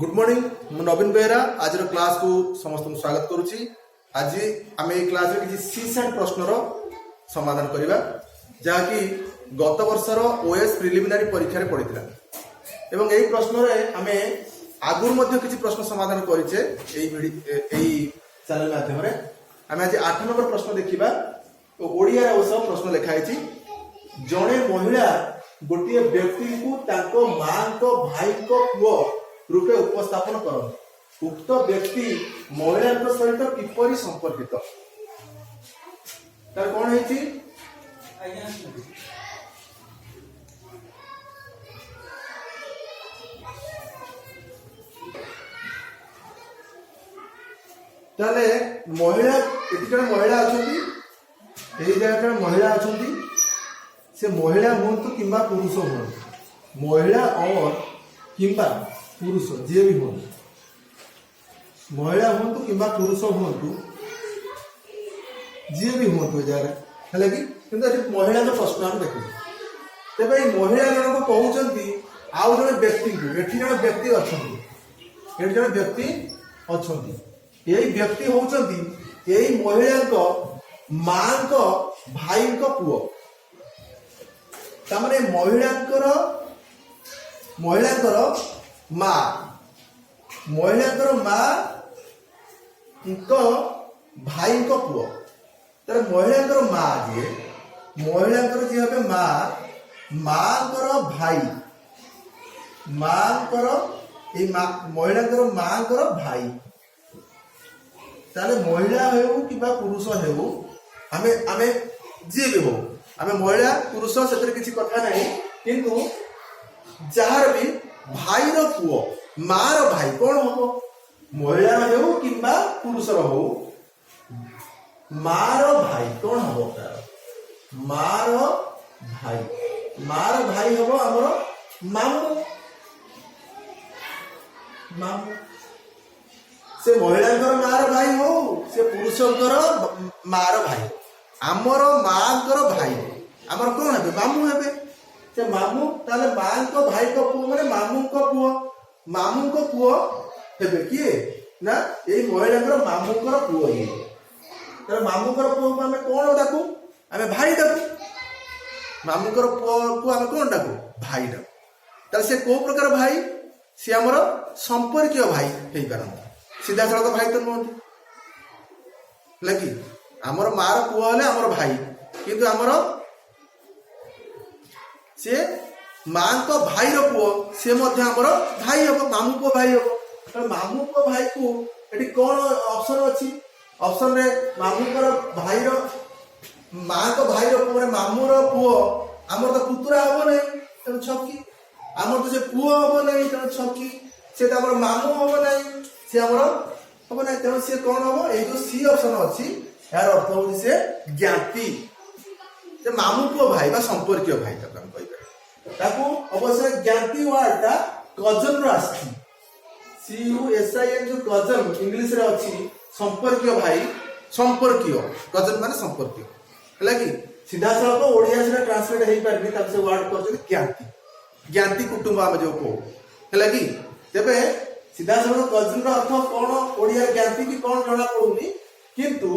Good morning मु नवीन बेहरा आज class को समस्त स्वागत करुच्ची। आज आम ये क्लास किसी सीसेट प्रश्नर समाधान करवा जहाँकि गत वर्षर ओएस प्रिलिमिनारी परीक्षा पड़ता एवं यही प्रश्न आम आगुरी किसी प्रश्न समाधान करें चैनल माध्यम आम आज 8 नंबर प्रश्न देखा। ओडिया प्रश्न लिखाई जड़े महिला गोटे व्यक्ति को माँ भाई पुओ रूपे उपस्थापन करते उक्त व्यक्ति महिला सहित किपरि संपर्कित तार कौन है ताले महिला एति जन महिला अछंती एई जगह महिला अछंती से महिला हुंतु किंबा पुरुष हुंतु महिला और किंबा पुरुष जी भी हूँ महिला हूँ कि पुरुष हूँ जी भी हूँ जगह है कि महिला जो प्रश्न आम देखु तेज महिला जनक कहते आउ जड़े व्यक्ति एटी जन व्यक्ति अच्छा जन व्यक्ति अच्छा यही व्यक्ति होती यही महिला माँ को भाई को पुओ तमाने महिला माँ महिला माँ भाई को पुओ तर महिला माँ जी महिला जी हे माँ भाई महिला माँ भाई ताले महिला हो कि पुरुष हो आमे आमे जी भी हो आमे महिला पुरुष से किसी कथा नहीं किंतु जार भी भाई रो पुओ मार भाई कौन हम महिला हो कि पुरुष हो मार भाई कौन हम मार भाई हम आमर मामू मामू से महिला मार भाई हो से पुरुषर मार भाई आमर माँ भाई आमर कौन हे मामू हे से मामू ताले माँ को भाई को पुओ माने मामू को पुओ हे किए ना ये महिला मामू पुओ ये तर मामू पुओ को आम कौन डाकू आम भाई डाकू मामू पुओ को आम कौन डाकू भाई डाकू ताले से को प्रकार भाई सी आमर संपर्कीय भाई हे पारंती सीधा सड़क भाई तो नुहति लगी आमर मार पुओ हेले आमर भाई किंतु आमर से माँ को भाई पुओ सी आमर भाई हम मामू पुओ भाई हम तो मामू पुओ भाई को ये कौन ऑप्शन अच्छी ऑप्शन रे मामू भाई माँ को भाई पुओ मामू पुओ आमर तो पुतुरा हम नहीं तेणु छकी आमर तो से पुओ हम नहीं तेणु छकी से आमर मामू हम नहीं सी आमर हम ना तेणु सी कौन हम ये जो सी ऑप्शन अच्छी यार अर्थ हूँ से ज्ञाति मामू पुओ भाई संपर्कीय भाई ताकू अवश्य ज्ञाति वार्डटा कजन रो आसी CUSIN जो कजन इंग्लिश रे अच्छी संपर्कीय भाई संपर्कीय कजन माने संपर्कीय है कि सीधा सड़क ओडिया से ट्रांसलेट हो पारे तब से वर्ड कर ज्ञाति ज्ञाति कुटुंब आम जो कह है कि तेरे सीधा सड़क कजन रो अर्थ कौन ओडिया ज्ञाति की कौन जना पड़ुनी किंतु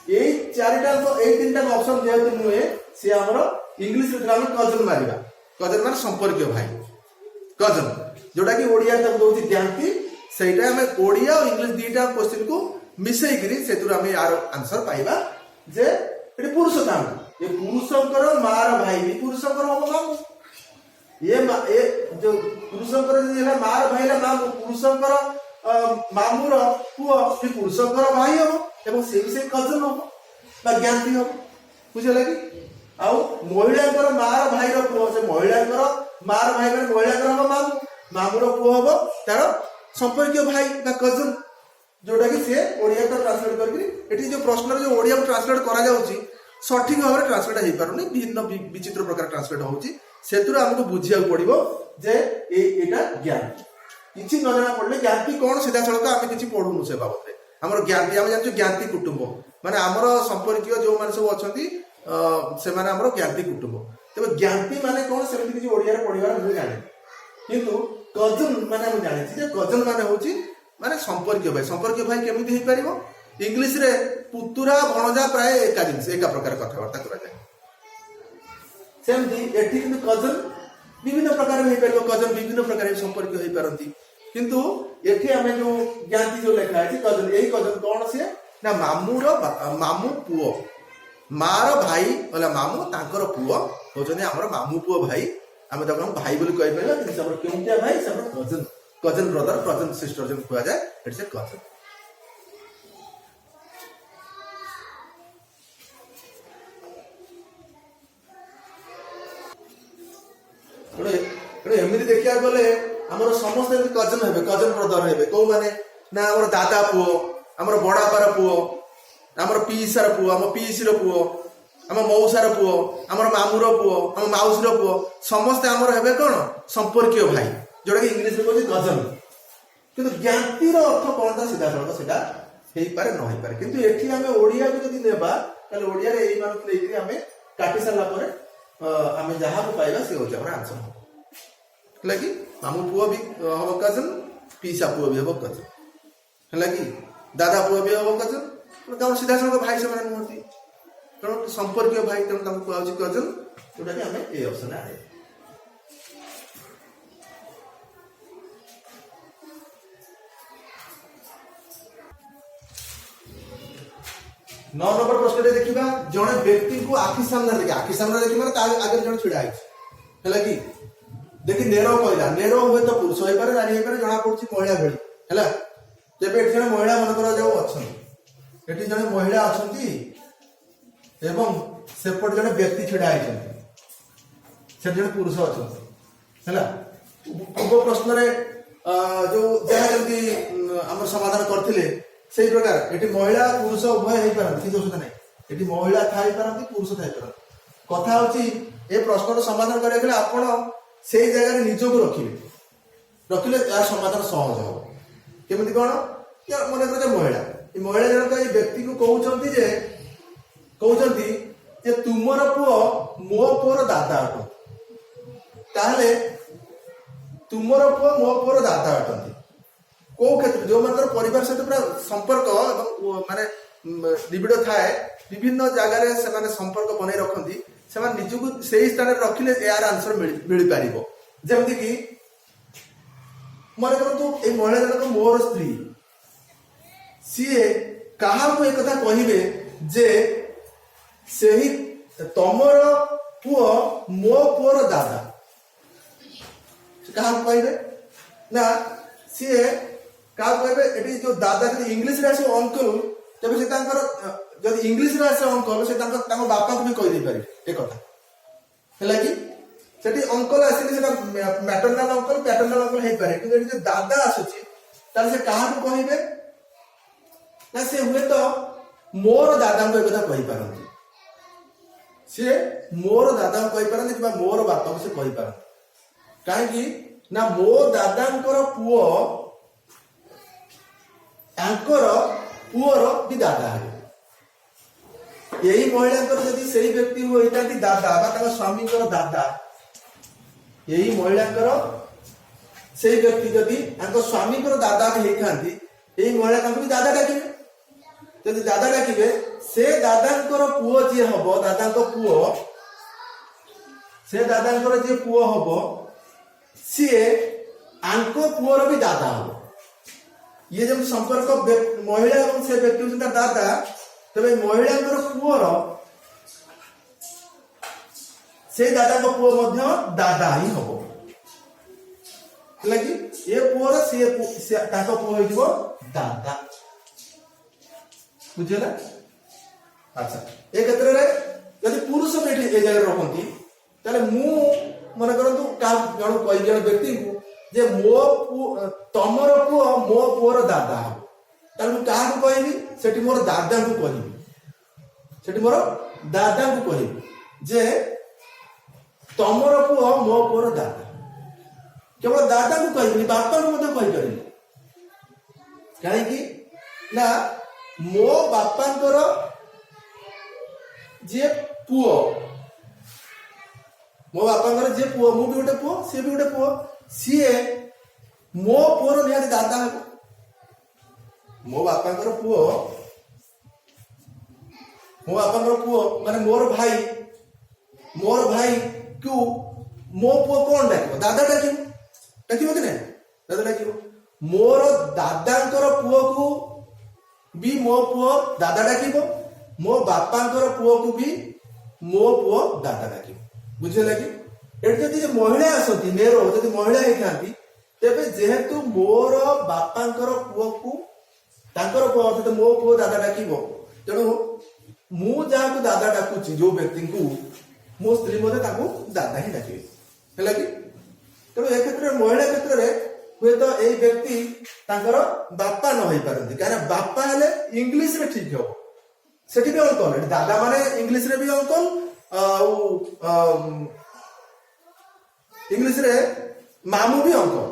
यही चारिटा तो यही 3टा ऑप्शन जेहेतु नुहे सी आमर इंग्लिश कजन मारिबा कजन मान संपर्कीय भाई कजन जोटा कि ओडिया तक दउछि ज्ञाति सेटा हमें ओडिया और इंग्लिश दीटा क्वेश्चन को मिसई करी सेतुर हमें यार आंसर पाइबा जे एटी पुरुष काम ये पुरुषकर मार भाई भी पुरुषकर हम मामू ये जो पुरुषकर जे मार भाई ला मामू पुरुषकर मामूर पुओ भी पुरुषकर भाई हम एवं से भी से कजन हम बा ज्ञाति हम बुझे लगी आउ महिला मार भाई पुओ से महिला मार भाई मैंने महिला हम मामू मामूर पुओ हम तार संपर्कीय भाई बा कजन जोटा कि सी ओडिया तो ट्रांसलेट करके जो प्रश्न जो ओडिया को ट्रांसलेट करा जाउची सठिक भाव में ट्रांसलेट हो पारुनी भिन्न विचित्र प्रकार ट्रांसलेट होउची सेतुर हमको बुझिया पड़िबो जे एटा ज्ञाति किछि न जाना पड़ले ज्ञाति कौन सीधा सड़क आम किछि पढ़ुनु से बाबत रे हमर ज्ञाति हम जानछु ज्ञाति कुटुंब माने हमर संपर्कीय जो माने सब अछंती से माने हमर ज्ञाति कुटुंब तेज ज्ञाति माने कौन से किसी ओडिया पढ़ार मुझे जाने किंतु कजन माने हम जानिछि जे कजन माने होछि माने संपर्कीय भाई केमिति हेइ परिबो इंग्लिश रे पुतुरा भणजा प्राय एका जिनिस एका प्रकार कथावार्ता करा जाय सेमति एठी किंतु कजन विभिन्न प्रकार हेइ परिबो कजन विभिन्न प्रकार संपर्कीय हेइ पारंती किंतु एठी हमें जो ज्ञाति जो लिखा है कजन यही कजन कौन से ना मामू पुओ मार भाई बोला मामू तांकर पुओ होचने हमर मामू पुओ भाई आमे ताको हम भाई बोली कहि परबा कि सब केउटिया भाई सब कजन ब्रदर कजन सिस्टर जन कुआ जाय इट्स ए कजन एमती देखा गले आमर समस्त कजन हे कजन ब्रदर हे कौ माने ना आमर दादा पुओ आमर बड़ापार पुओ आमर पीसार पुओ आम पीसीर पुओ आम मौसार पुओ आमर मामूर पुओ आम माउसीर पुओ समस्ते आमर हे कौन संपर्कीय भाई जोटा कि इंग्लिश में कहते कजन किंतु ज्ञातिर अर्थ कौन था सीधा सड़क सीधा हो पारे न हो पारे किंतु एठी आमे ओडिया को जदी नेबा ताले ओडिया रे एई मानक लेकरी आमे काटी साला परे आमे जहा को पाइबा से होचे हमर आंसर लगी मामू पुओ भी हम कजन पीसा पुओ भी हम कजन लगी दादा पुओ भी हम कजन तो सीधा सड़क भाई से नुहति तेणु संपर्कीय भाई तेणु कहूँ कजन जोटा कि आम ए ऑप्शन आए 9 नंबर प्रश्न देखा जड़े व्यक्ति को आखि सामने देखी माने आगे जन छिड़ा है कि देखी नेरो कहला नेरो हुए तो पुरुष हो पारे नारी हो पारे जना पड़ुछि महिला भଳି हैला जेबे एठी जने महिला मन करा जाऊ अछन एठी जने महिला अछंती एवं सेपट जने व्यक्ति छिड़ा आइछन से जने पुरुष अछन हैला पूर्व प्रश्न रे जो जहा जल्दी हमर समाधान करथिले से प्रकार एटी महिला पुरुष उभय हो पारती दोष ना एटी महिला थाई पारती पुरुष थाई पारती कथा होची ए प्रश्न समाधान करने के लिए आपण से जगह निजक रखिले यार समाधान सहज हो केमती कौन मन कर महिला जनक ये व्यक्ति को कहते जे तुमर पुओ मो पुओर दादा अटंती ताहले तुमर पुओ मो पुओर दादा अटंती कौ क्षेत्र जो मान परिवार सहित पूरा संपर्क माने निबिड़ थाए विभिन्न जगार से संपर्क बनई रखती से निजक से स्थान रखिले यार आंसर मिल पार जमती कि मन करतु ए महिला जनक मोर स्त्री सी क्या एक कथा कहे जे से ही तमर पुओ मो पुओर दादा क्या कहे ना सी क्या कहे जो दादा जब इंग्लीश रे आसे अंकल तब से जब इंग्लीश रे आसे अंकल से बापा को भी कही दे पारे ए कथा है कि सेठी अंकल आसिले से मैटरनाल अंकल पैटर्नाल अंकल हो पारे कि जो दादा आसुची तार से कहा कहे ना से हुए तो मोर दादा को एक कथा कही पारती सी मोर दादा को कही पारती कि मोर बापा को से कही पारती कहीं ना मो दादा पुओ आंकर पुओर भी दादा है यही महिला जदि से व्यक्ति होता दादा स्वामी दादा यही महिला से व्यक्ति जदि स्वामी दादा भी होता यही महिला भी दादा डाके जदि दादा डाके से दादा पुओ जी हम दादा पुओ से दादा जी पुओ हम सी आंको पुओर भी दादा हम ये जब संपर्क महिला और से व्यक्ति होता दादा तबे महिला पुओर से दादा को पुओ मध्य दादा ही हम लगी ये पुओर से ताको पुओ हो दादा बुझेला अच्छा ए क्षेत्र रे यदि पुरुष बेठी ए जगह रखंती ताले मु मन करंतु का जण कहि जण व्यक्ति को जे मो तमर पुओ मो पुओर दादा हम ताले मु काहा को कहबी सेठी मोर दादा को कहबी सेठी मोर दादा को कहबी जे तमर पुओ मो पुओर दादा केवल दादा को कहबी बापा को मते कहि परिबी काहे कि ना मो बापांकर जे पुओ मो बापांकर जे पुओ मु भी गोटे पुओ सी भी गोटे पुओ सी ମୋ ପୁଅର ନିହାତି ଦାଦା ହେବ। ମୋ ବାପାଙ୍କର ପୁଅ ମାନେ ମୋର ଭାଇ କୁ ମୋ ପୁଅ କଣ ଡାକିବ? ଦାଦା ଡାକିବ କି ନାଇଁ? ଦାଦା ଡାକିବ। ମୋର ଦାଦାଙ୍କର ପୁଅକୁ ବି ମୋ ପୁଅ ଦାଦା ଡାକିବ, ମୋ ବାପାଙ୍କର ପୁଅକୁ ବି ମୋ ପୁଅ ଦାଦା ଡାକିବ। ବୁଝିଲା କି? ଏଠି ଯଦି ମହିଳା ଆସନ୍ତି, ନେରୋ ଯଦି ମହିଳା ହେଇଥାନ୍ତି, ତେବେ ଯେହେତୁ ମୋର ବାପାଙ୍କର ପୁଅକୁ ତାଙ୍କର ପୁଅ ଅର୍ଥାତ ମୋ ପୁଅ ଦାଦା ଡାକିବ, ତେଣୁ ମୁଁ ଯାହାକୁ ଦାଦା ଡାକୁଛି, ଯୋଉ ବ୍ୟକ୍ତିଙ୍କୁ, ମୋ ସ୍ତ୍ରୀ ମଧ୍ୟ ତାକୁ ଦାଦା ହିଁ ଡାକିବେ। ହେଲା କି? ତେଣୁ ଏ କ୍ଷେତ୍ରରେ ମହିଳା କ୍ଷେତ୍ରରେ ହୁଏତ ଏଇ ବ୍ୟକ୍ତି ତାଙ୍କର ବାପା ନ ହେଇପାରନ୍ତି, କାରଣ ବାପା ହେଲେ ଇଂଲିଶରେ ଠିକ ହବ, ସେଠି ବି ଅଙ୍କଲ। ଏଠି ଦାଦା ମାନେ ଇଂଲିଶରେ ବି ଅଙ୍କଲ, ଆଉ ଇଂଲିଶରେ ମାମୁଁ ବି ଅଙ୍କଲ।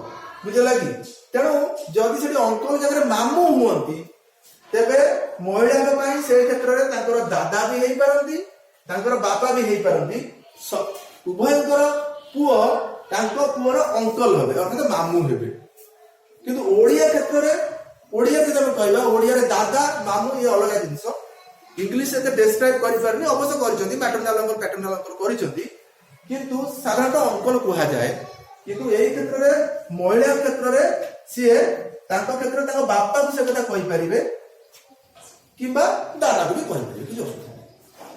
ବୁଝିଲା କି? ତେଣୁ ଯଦି ସେଠି ଅଙ୍କଲ ଜାଗାରେ ମାମୁଁ ହୁଅନ୍ତି, ତେବେ ମହିଳାଙ୍କ ପାଇଁ ସେଇ କ୍ଷେତ୍ରରେ ତାଙ୍କର ଦାଦା ବି ହେଇପାରନ୍ତି, ତାଙ୍କର ବାପା ବି ହେଇପାରନ୍ତି। ଉଭୟଙ୍କର ପୁଅ ତାଙ୍କ ପୁଅର ଅଙ୍କଲ ହେବେ, ଅର୍ଥାତ ମାମୁଁ ହେବେ। କିନ୍ତୁ ଓଡିଆ କ୍ଷେତ୍ରରେ, ଓଡିଆ ଯଦି ଆମେ କହିବା, ଓଡିଆରେ ଦାଦା ମାମୁଁ ଇଏ ଅଲଗା ଜିନିଷ। ଇଂଲିଶ ଏତେ ଡେସ୍କ୍ରାଇବ କରିପାରୁନି, ଅବଶ୍ୟ କରିଛନ୍ତି, ପ୍ୟାଟର୍ନାଲ କରିଛନ୍ତି, କିନ୍ତୁ ସାଧାରଣତଃ ଅଙ୍କଲ କୁହାଯାଏ। କିନ୍ତୁ ଏଇ କ୍ଷେତ୍ରରେ ମହିଳା କ୍ଷେତ୍ରରେ ସିଏ ତାଙ୍କ କ୍ଷେତ୍ରରେ ତାଙ୍କ ବାପାକୁ ସେ କଥା କହିପାରିବେ କିମ୍ବା ଦାଦାକୁ ବି କହିପାରିବେ, କିଛି ଅସୁବିଧା ନାହିଁ।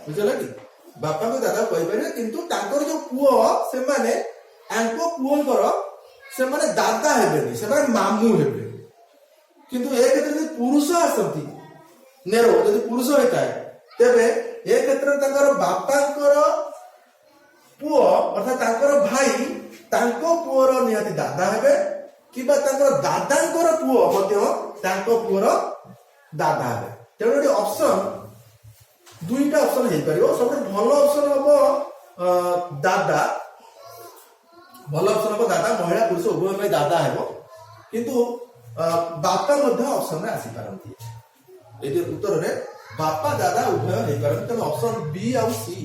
ବୁଝିଲା କି? ବାପାଙ୍କୁ ଦାଦା କହିପାରିବେ, କିନ୍ତୁ ତାଙ୍କର ଯୋଉ ପୁଅ, ସେମାନେ ତାଙ୍କ ପୁଅଙ୍କର ସେମାନେ ଦାଦା ହେବେନି, ସେମାନେ ମାମୁଁ ହେବେ। କିନ୍ତୁ ଏ କ୍ଷେତ୍ରରେ ଯଦି ପୁରୁଷ ଆସନ୍ତି, ନେରୋ ଯଦି ପୁରୁଷ ହେଇଥାଏ, ତେବେ ଏ କ୍ଷେତ୍ରରେ ତାଙ୍କର ବାପାଙ୍କର ପୁଅ ଅର୍ଥାତ ତାଙ୍କର ଭାଇ ତାଙ୍କ ପୁଅର ନିହାତି ଦାଦା ହେବେ, କିମ୍ବା ତାଙ୍କର ଦାଦାଙ୍କର ପୁଅ ମଧ୍ୟ ତାଙ୍କ ପୁଅର ଦାଦା ହେବେ। ତେଣୁ ଏଠି ଅପସନ ଦୁଇଟା ଅପସନ ହେଇପାରିବ। ସବୁଠୁ ଭଲ ଅପସନ ହବ ଦାଦା। ଭଲ ଅପସନ ହବ ଦାଦା। ମହିଳା ପୁରୁଷ ଉଭୟ ପାଇଁ ଦାଦା ହେବ, କିନ୍ତୁ ବାପା ମଧ୍ୟ ଅପସନରେ ଆସିପାରନ୍ତି। ଏଇ ଉତ୍ତରରେ ବାପା ଦାଦା ଉଭୟ ହେଇପାରନ୍ତି। ତେଣୁ ଅପସନ ବି ଆଉ ସି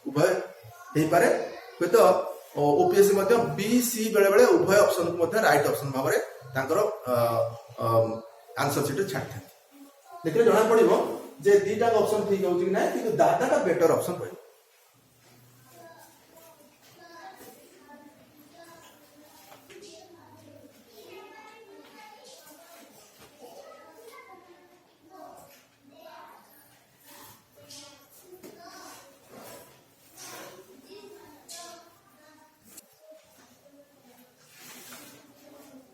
ଉଭୟ ହେଇପାରେ। ହୁଏତ ଓପିଏସସି ମଧ୍ୟ ବି ସି ବେଳେ ବେଳେ ଉଭୟ ଅପସନକୁ ମଧ୍ୟ ରାଇଟ୍ ଅପସନ ଭାବରେ ତାଙ୍କର ଆନ୍ସର ସିଟରେ ଛାଡ଼ିଥାନ୍ତି। ଦେଖିଲେ ଜଣା ପଡିବ ଯେ ଦିଟା ଅପସନ ଠିକ ହଉଛି କି ନାହିଁ, କିନ୍ତୁ ଦାଦାଟା ବେଟର ଅପସନ ରହିବ।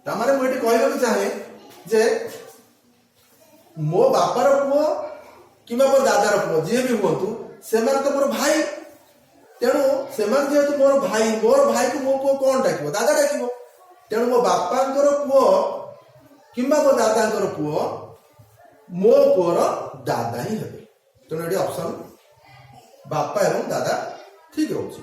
ତାମାନେ ମୁଁ ଏଠି କହିବାକୁ ଚାହେଁ ଯେ ମୋ ବାପାର ପୁଅ କିମ୍ବା ମୋ ଦାଦାର ପୁଅ ଯିଏ ବି ହୁଅନ୍ତୁ, ସେମାନେ ତ ମୋର ଭାଇ। ତେଣୁ ସେମାନେ ଯେହେତୁ ମୋର ଭାଇକୁ ମୋ ପୁଅ କଣ ଡାକିବ? ଦାଦା ଡାକିବ। ତେଣୁ ମୋ ବାପାଙ୍କର ପୁଅ କିମ୍ବା ମୋ ଦାଦାଙ୍କର ପୁଅ ମୋ ପୁଅର ଦାଦା ହିଁ ହେବେ। ତେଣୁ ଏଠି ଅପସନ ବାପା ଏବଂ ଦାଦା ଠିକ ରହୁଛି।